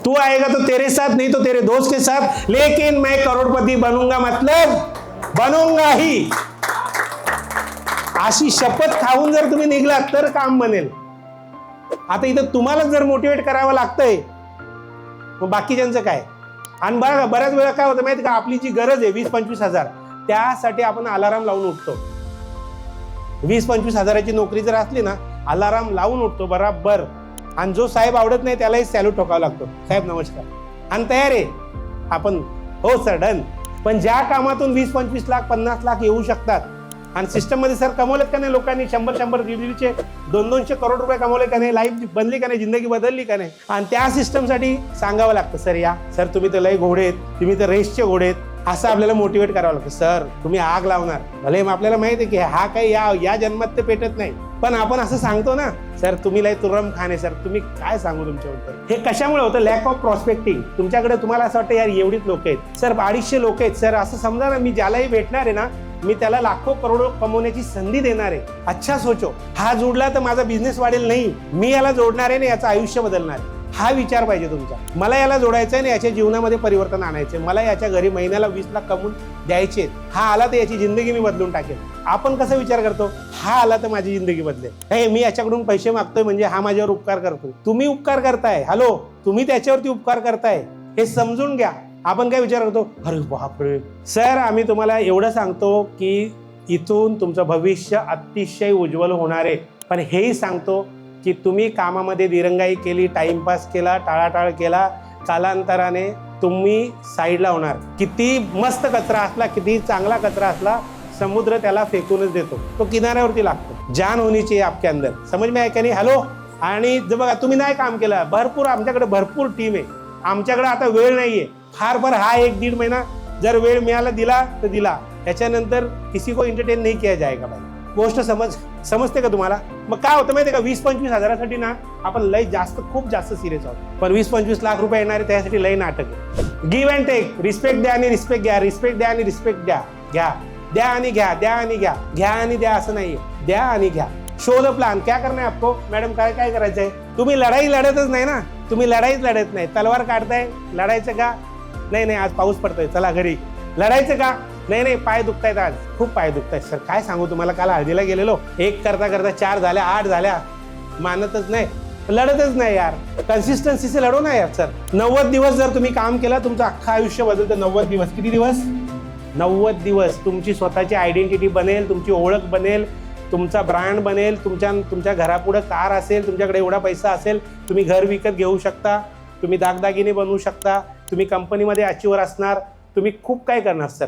तू आएगा तो तेरे साथ, नहीं तो तेरे दोस्त के साथ, लेकिन मैं करोड़पती बनूंगा मतलब बनूंगा ही. अशी शपथ खाऊन जर तुम्ही निघलात तर काम बनेल. आता इथं तुम्हाला जर मोटिवेट करावं लागतंय, मग बाकीच्यांचं काय? आणि बघा बऱ्याच वेळा काय होतं माहिती का, आपली जी गरज आहे 20-25 हजार, त्यासाठी आपण अलाराम लावून उठतो. 20-25 हजाराची नोकरी जर असली ना, अलाराम लावून उठतो बराबर. आणि जो साहेब आवडत नाही त्यालाही सॅल्यूट ठोकावा लागतो, साहेब नमस्कार, आणि तयार आहे आपण, हो सर डन. पण ज्या कामातून 20-25 लाख 50 लाख येऊ शकतात, आणि सिस्टम मध्ये सर कमवलेत का नाही लोकांनी, 100-100 दीडचे 200 करोड रुपये कमवले का नाही, लाईफ बनली का नाही, जिंदगी बदलली का नाही. आणि त्या सिस्टमसाठी सांगावं लागतं, सर या सर तुम्ही तर लय घोडे आहेत, तुम्ही तर रेसचे घोडे आहेत, असं आपल्याला मोटिवेट करावं लागतं. सर तुम्ही आग लावणार, भले आपल्याला माहिती आहे की हा काही या जन्मात ते पेटत नाही, पण आपण असं सांगतो ना, सर तुम्ही लय तुरम खाणे, सर तुम्ही काय सांगू तुमच्याबद्दल. हे कशामुळे होतं? Lack of prospecting. तुमच्याकडे तुम्हाला असं वाटतं यार एवढीच लोक आहेत, सर 250 लोक आहेत, सर असं समजा ना, मी ज्यालाही भेटणार आहे ना, मी त्याला लाखो करोडो कमवण्याची संधी देणार आहे. अच्छा सोचो, हा जोडला तर माझा बिझनेस वाढेल नाही, मी याला जोडणार आहे ना, याचं आयुष्य बदलणार आहे. हा विचार पाहिजे तुमचा. मला याला जोडायचं आहे ना, याच्या जीवनामध्ये परिवर्तन आणायचे, मला याच्या घरी महिन्याला 20 लाख कमवून द्यायचे, हा आला तर याची जिंदगी मी बदलून टाकेल. आपण कसा विचार करतो, हा आला तर माझी जिंदगी बदलेल, हे मी याच्याकडून पैसे मागतोय म्हणजे हा माझ्यावर उपकार करतो. तुम्ही उपकार करताय, हॅलो, तुम्ही त्याच्यावरती उपकार करताय, हे समजून घ्या. आपण काय विचार करतो, अरे बापरे. सर आम्ही तुम्हाला एवढं सांगतो की इथून तुमचं भविष्य अतिशय उज्ज्वल होणार आहे, पण हेही सांगतो की तुम्ही कामामध्ये दिरंगाई केली, टाइमपास केला, टाळाटाळ केला, कालांतराने तुम्ही साईडला होणार. किती मस्त कचरा असला, किती चांगला कचरा असला, समुद्र त्याला फेकूनच देतो, तो किनाऱ्यावरती लागतो. जान होनी चाहिए आपके अंदर, समझ में आहे का नाही, हॅलो. आणि जर बघा तुम्ही नाही काम केलं, भरपूर आमच्याकडे भरपूर टीम आहे, आमच्याकडे आता वेळ नाहीये, फार हा 1-1.5 महिना जर वेळ मिळाला दिला तर दिला, त्याच्यानंतर किसी को एंटरटेन नहीं किया जाएगा. भाई गोष्ट समजते का तुम्हाला? मग काय होतं माहिती आहे का, 20-25 हजारासाठी ना आपण लय जास्त, खूप जास्त सिरियस आहोत, पण 20-25 लाख रुपये येणारे त्यासाठी लय नाटक आहे. गिव्ह अँड टेक, रिस्पेक्ट द्या आणि रिस्पेक्ट घ्या, रिस्पेक्ट द्या आणि रिस्पेक्ट द्या, द्या आणि घ्या, द्या आणि घ्या, घ्या आणि द्या असं नाहीये, द्या आणि घ्या. शो द प्लान, क्या करना है आपको मॅडम, काय करायचंय? तुम्ही लढाई लढतच नाही ना, तुम्ही लढाईच लढत नाही, तलवार काढताय, लढायचं का? नाही आज पाऊस पडतोय, चला घरी. लढायचं का? नाही पाय दुखतायत, आज खूप पाय दुखतायत. सर काय सांगू तुम्हाला, काल हळदीला गेलेलो, 1 करता 4 झाल्या, 8 झाल्या, मानतच नाही, लढतच नाही यार. कन्सिस्टन्सी से लढो ना यार. सर 90 दिवस जर तुम्ही काम केलं, तुमचं अख्खं आयुष्य बदलतं. 90 दिवस, किती दिवस? 90 दिवस. तुमची स्वतःची आयडेंटिटी बनेल, तुमची ओळख बनेल, तुमचा ब्रँड बनेल, तुमच्या घरापुढे कार असेल, तुमच्याकडे एवढा पैसा असेल, तुम्ही घर विकत घेऊ शकता, तुम्ही दागदागिने बनवू शकता, तुम्ही कंपनीमध्ये अचिव्हर असणार, तुम्ही खूप काय करणार सर.